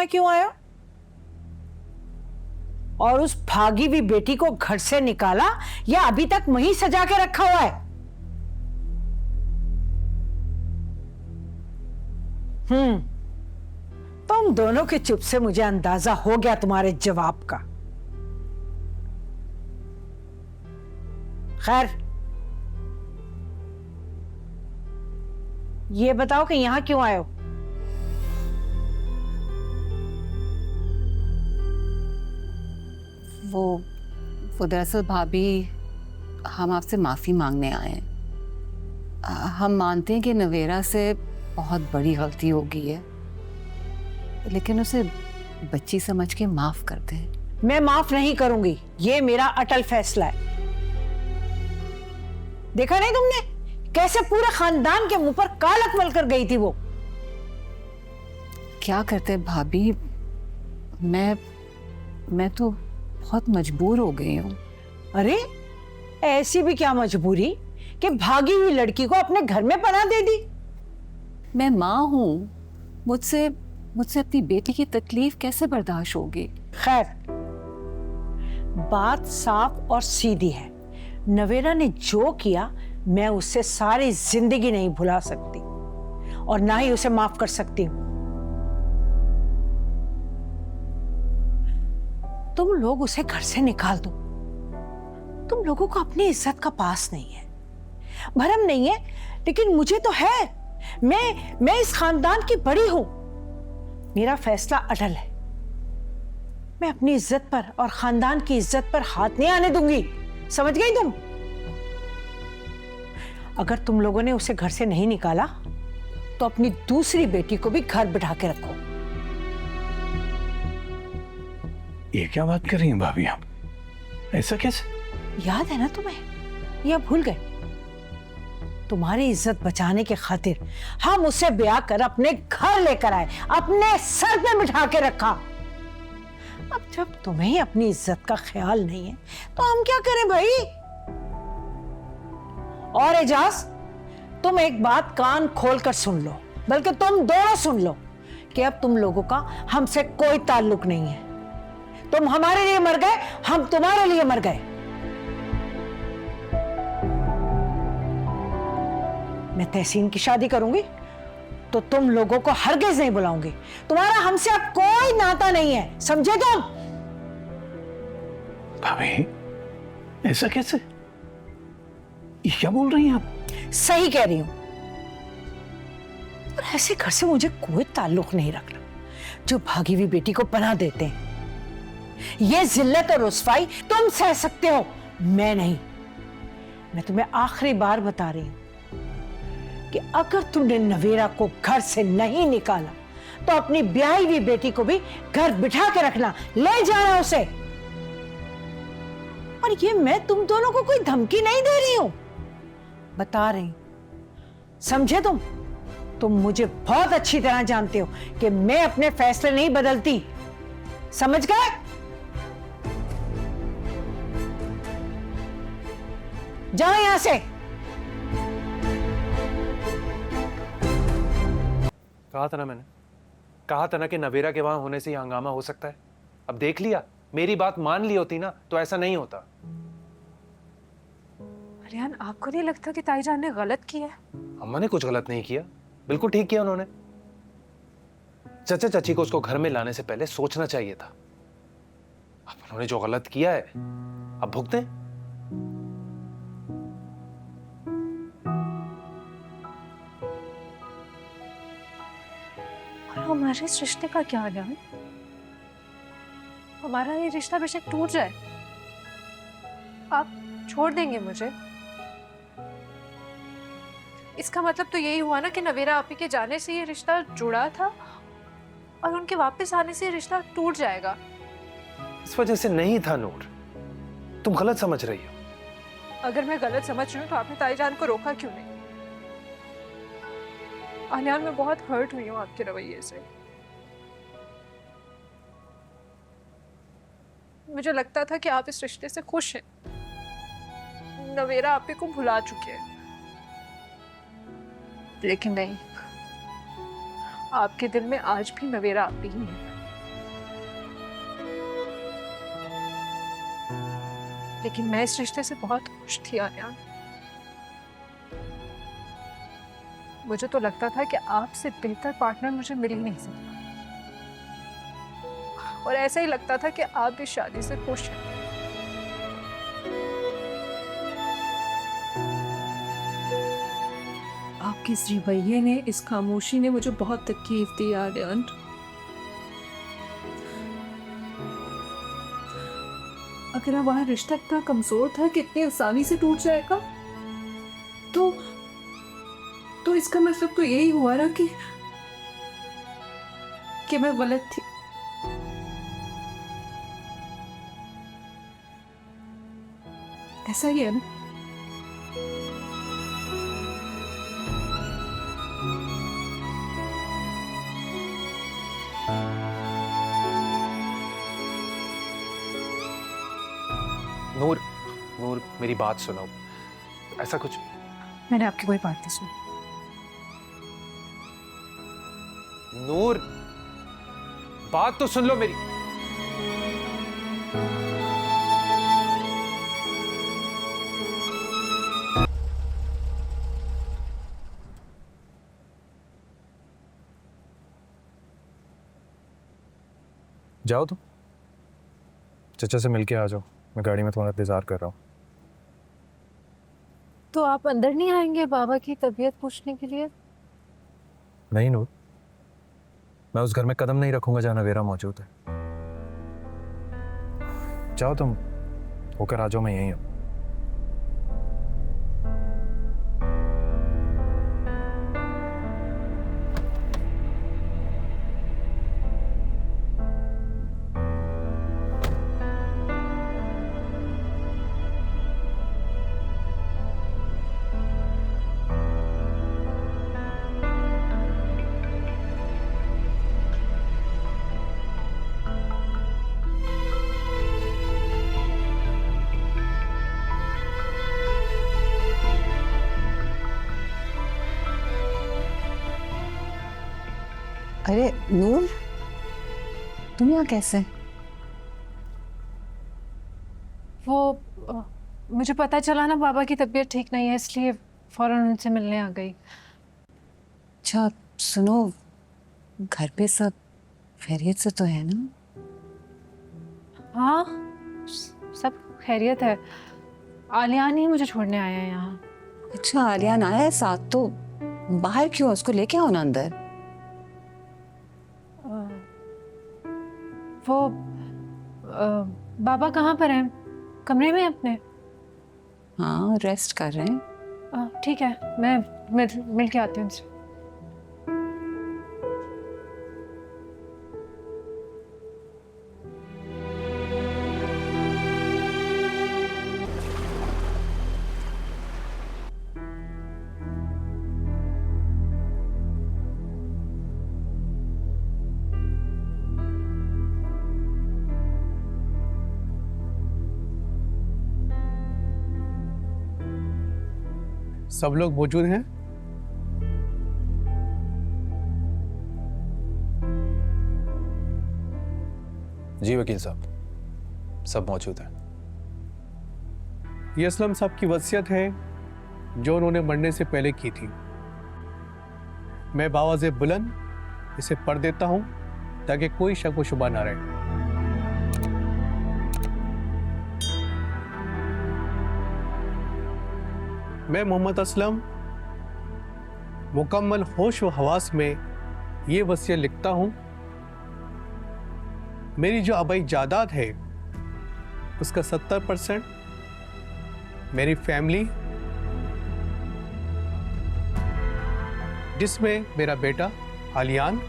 यहाँ क्यों आए हो? और उस भागी हुई बेटी को घर से निकाला या अभी तक वहीं सजा के रखा हुआ है? तुम दोनों के चुप से मुझे अंदाजा हो गया तुम्हारे जवाब का। खैर, ये बताओ कि यहां क्यों आए हो? वो दरअसल भाभी, हम आपसे माफी मांगने आए हैं। हम मानते हैं कि नवेरा से बहुत बड़ी गलती हो गई है, लेकिन उसे बच्ची समझ के माफ कर दें। मैं माफ नहीं करूंगी, ये मेरा अटल फैसला है। देखा नहीं तुमने कैसे पूरे खानदान के मुंह पर कालक मल कर गई थी वो? क्या करते भाभी, मैं तो बहुत मजबूर हो गई हूँ। अरे ऐसी भी क्या मजबूरी कि भागी हुई लड़की को अपने घर में पनाह दे दी? मैं माँ हूँ, मुझसे अपनी बेटी की तकलीफ कैसे बर्दाश्त होगी? खैर, बात साफ और सीधी है। नवेरा ने जो किया मैं उससे सारी जिंदगी नहीं भुला सकती और ना ही उसे माफ कर सकती हूं। तुम लोग उसे घर से निकाल दो। तुम लोगों को अपनी इज्जत का पास नहीं है, भरम नहीं है, लेकिन मुझे तो है। मैं इस खानदान की बड़ी हूं। मेरा फैसला अटल है। मैं अपनी इज्जत पर और खानदान की इज्जत पर हाथ नहीं आने दूंगी। समझ गई तुम? अगर तुम लोगों ने उसे घर से नहीं निकाला तो अपनी दूसरी बेटी को भी घर बिठा के रखो। ये क्या बात कर रही हैं भाभी आप? ऐसा कैसे? याद है ना तुम्हें, या भूल गए? तुम्हारी इज्जत बचाने के खातिर हम उसे ब्याह कर अपने घर लेकर आए, अपने सर पे बिठा के रखा। अब जब तुम्हें ही अपनी इज्जत का ख्याल नहीं है तो हम क्या करें भाई? और एजाज, तुम एक बात कान खोलकर सुन लो, बल्कि तुम दोनों सुन लो कि अब तुम लोगों का हमसे कोई ताल्लुक नहीं है। तुम हमारे लिए मर गए, हम तुम्हारे लिए मर गए। मैं तहसीन की शादी करूंगी तो तुम लोगों को हरगिज नहीं बुलाऊंगी। तुम्हारा हमसे अब कोई नाता नहीं है, समझे तुम? भाभी ऐसा कैसे? ये क्या बोल रही हैं आप? सही कह रही हूं। और ऐसे घर से मुझे कोई ताल्लुक नहीं रखना जो भागी हुई बेटी को पनाह देते हैं। ये जिल्लत और रुस्वाई तुम सह सकते हो, मैं नहीं। मैं तुम्हें आखिरी बार बता रही हूं कि अगर तुमने नवेरा को घर से नहीं निकाला तो अपनी ब्याही हुई बेटी को भी घर बिठा के रखना, ले जाना उसे। और ये मैं तुम दोनों को कोई धमकी नहीं दे रही हूं, बता रही। समझे तुम मुझे बहुत अच्छी तरह जानते हो कि मैं अपने फैसले नहीं बदलती। समझ गए? जाओ यहां से। कहा था ना मैंने, कहा था ना कि नवेरा के वहां होने से ही हंगामा हो सकता है। अब देख लिया, मेरी बात मान ली होती ना तो ऐसा नहीं होता। अलियान, आपको नहीं लगता कि ताईजान ने गलत किया है? अम्मा ने कुछ गलत नहीं किया, बिल्कुल ठीक किया उन्होंने। चाचा चाची को उसको घर में लाने से पहले सोचना चाहिए था। अब उन्होंने जो गलत किया है अब भुगतें। और हमारे इस रिश्ते का क्या अलियान? हमारा ये रिश्ता बेशक टूट जाए, आप छोड़ देंगे मुझे? इसका मतलब तो यही हुआ ना कि नवेरा आपी के जाने से ये रिश्ता जुड़ा था और उनके वापस आने से ये रिश्ता टूट जाएगा। इस वजह से नहीं था नूर, तुम गलत समझ रही हो। अगर मैं गलत समझ रही हूँ तो आपने ताईजान को रोका क्यों नहीं? अलियान, मैं बहुत हर्ट हुई हूँ आपके रवैये से। मुझे लगता था कि आप इस रिश्ते से खुश हैं, नवेरा आपी को भुला चुके हैं, लेकिन नहीं, आपके दिल में आज भी नवेरा आपी ही है। लेकिन मैं इस रिश्ते से बहुत खुश थी आर्यन। मुझे तो लगता था कि आपसे बेहतर पार्टनर मुझे मिल ही नहीं सकता, और ऐसा ही लगता था कि आप भी शादी से खुश हैं। आपके इस रवैये ने, इस खामोशी ने मुझे बहुत तकलीफ दी आर्यन। अगर हमारा रिश्ता इतना कमजोर था कि इतनी आसानी से टूट जाएगा, तो इसका मतलब तो यही हुआ ना कि मैं गलत थी। ऐसा ही है ना? नूर, नूर मेरी बात सुनो। ऐसा कुछ मैंने आपकी कोई बात नहीं सुनी। नूर, बात तो सुन लो मेरी। जाओ तुम, चचा से मिलके आ जाओ, मैं गाड़ी में तुम्हारा इंतजार कर रहा हूँ। तो आप अंदर नहीं आएंगे बाबा की तबीयत पूछने के लिए? नहीं नूर, मैं उस घर में कदम नहीं रखूंगा जहाँ नवेरा मौजूद है। जाओ तुम, होकर आ जाओ, मैं यहीं हूँ। अरे नूर, तुम यहाँ कैसे? वो मुझे पता चला ना बाबा की तबीयत ठीक नहीं है, इसलिए फौरन उनसे मिलने आ गई। अच्छा सुनो, घर पे सब खैरियत से तो है ना? हाँ, सब खैरियत है। आलियान ही मुझे छोड़ने आया है यहाँ। अच्छा आलियान आया है साथ, तो बाहर क्यों? उसको लेके आओ ना अंदर। वो बाबा कहाँ पर हैं? कमरे में अपने? हाँ रेस्ट कर रहे हैं। ठीक है, मैं मिल के आती हूँ उनसे। सब लोग मौजूद हैं? जी वकील साहब, सब मौजूद हैं। ये असलम साहब की वसीयत है जो उन्होंने मरने से पहले की थी। मैं बावाज़े बुलंद इसे पढ़ देता हूं ताकि कोई शक व शुबा ना रहे। मैं मोहम्मद असलम मुकम्मल होश व हवास में ये वसीयत लिखता हूं, मेरी जो आबाई जायदाद है उसका 70% मेरी फैमिली, जिसमें मेरा बेटा आलियान,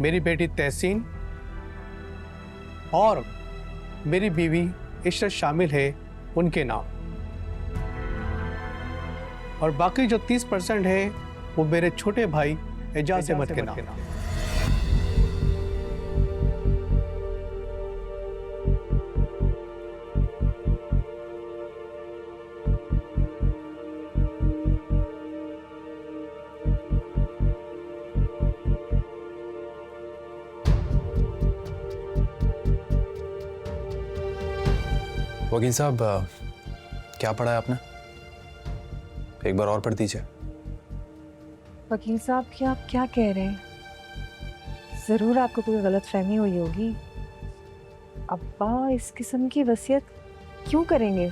मेरी बेटी तहसीन और मेरी बीवी इशरत शामिल है उनके नाम, और बाकी जो 30% है वो मेरे छोटे भाई एजाज अहमद के नाम। वकील साहब क्या पढ़ा है आपने? एक बार और पढ़ दीजिए। वकील साहब क्या आप क्या कह रहे हैं? ज़रूर आपको कोई गलतफहमी हुई होगी। अब्बा इस किस्म की वसीयत क्यों करेंगे?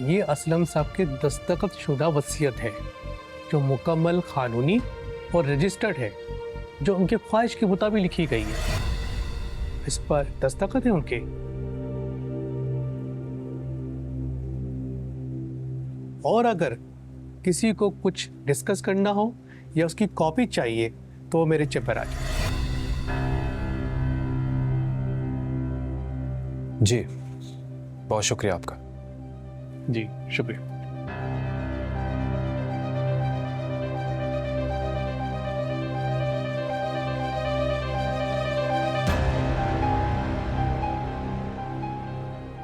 ये असलम साहब के दस्तखत शुदा वसीयत है जो मुकम्मल कानूनी और रजिस्टर्ड है, जो उनके ख्वाहिश के मुताबिक लिखी गई है। इस पर दस्तखत है उनके। और अगर किसी को कुछ डिस्कस करना हो या उसकी कॉपी चाहिए तो वो मेरे चेपर आ जाए। जी बहुत शुक्रिया आपका। जी शुक्रिया।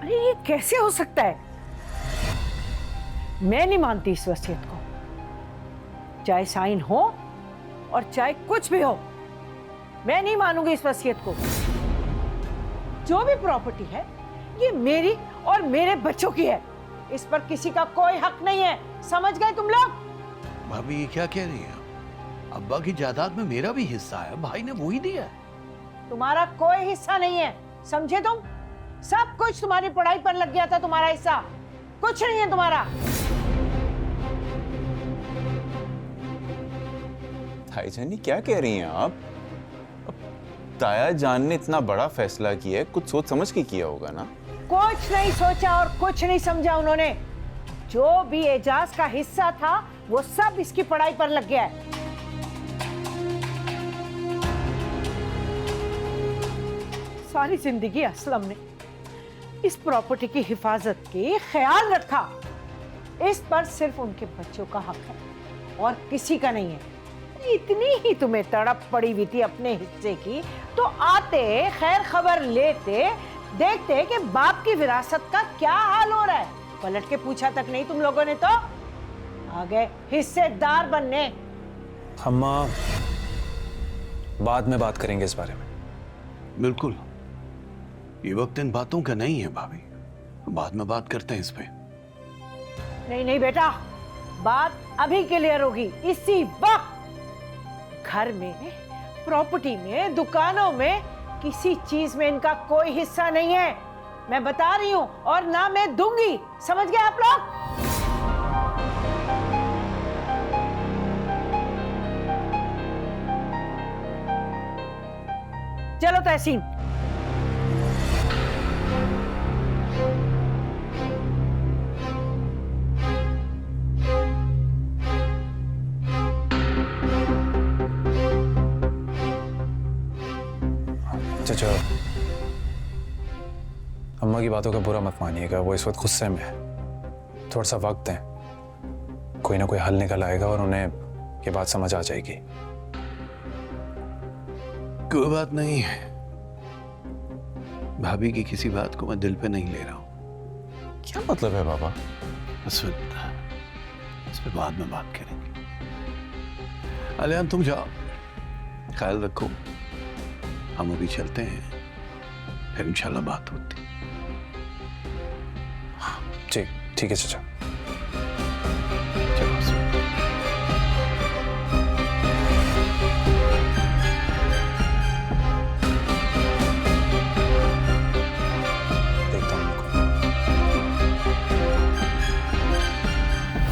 अरे ये कैसे हो सकता है? मैं नहीं मानती इस वसीयत को, चाहे साइन हो और चाहे कुछ भी हो। मैं नहीं मानूंगी इस वसीयत को। जो भी प्रॉपर्टी है ये मेरी और मेरे बच्चों की है, इस पर किसी का कोई हक नहीं है। समझ गए तुम लोग? भाभी ये क्या कह रही हैं? अब्बा की जायदाद में मेरा भी हिस्सा है, भाई ने वो ही दिया है। तुम्हारा कोई हिस्सा नहीं है, समझे तुम? सब कुछ तुम्हारी पढ़ाई पर लग गया था, तुम्हारा हिस्सा कुछ नहीं है तुम्हारा। भाईजान ये क्या कह रही हैं आप? अब ताया जान ने इतना बड़ा फैसला किया है, कुछ सोच समझ के किया होगा ना? कुछ नहीं सोचा और कुछ नहीं समझा उन्होंने। जो भी एजाज का हिस्सा था वो सब इसकी पढ़ाई पर लग गया है। सारी जिंदगी असलम ने इस प्रॉपर्टी की हिफाजत की ख्याल रखा। इस पर सिर्फ उनके बच्चों का हक है और किसी का नहीं है। इतनी ही तुम्हें तड़प पड़ी हुई थी अपने हिस्से की, तो आते खैर खबर लेते, देखते कि बाप की विरासत का क्या हाल हो रहा है। पलट के पूछा तक नहीं तुम लोगों ने, तो आ गए हिस्सेदार बनने। हम बाद में बात करेंगे इस बारे में। बिल्कुल, ये वक्त इन बातों का नहीं है भाभी, बाद में बात करते हैं इस पे। नहीं नहीं बेटा, बात अभी क्लियर होगी, इसी वक्त। घर में, प्रॉपर्टी में, दुकानों में, किसी चीज में इनका कोई हिस्सा नहीं है। मैं बता रही हूं और ना मैं दूंगी। समझ गए आप लोग? चलो तहसीन। चाचा अम्मा की बातों का बुरा मत मानिएगा, वो इस वक्त गुस्से में है। थोड़ा सा वक्त दें, कोई ना कोई हल निकल आएगा और उन्हें ये बात समझ आ जाएगी। कोई बात नहीं है भाभी की, किसी बात को मैं दिल पे नहीं ले रहा हूं। क्या मतलब है बाबा? इस पे बाद में बात करेंगे। अलियान तुम जाओ, ख्याल रखो, हम अभी चलते हैं, फिर इंशाल्लाह बात होती। जी ठीक है चाचा।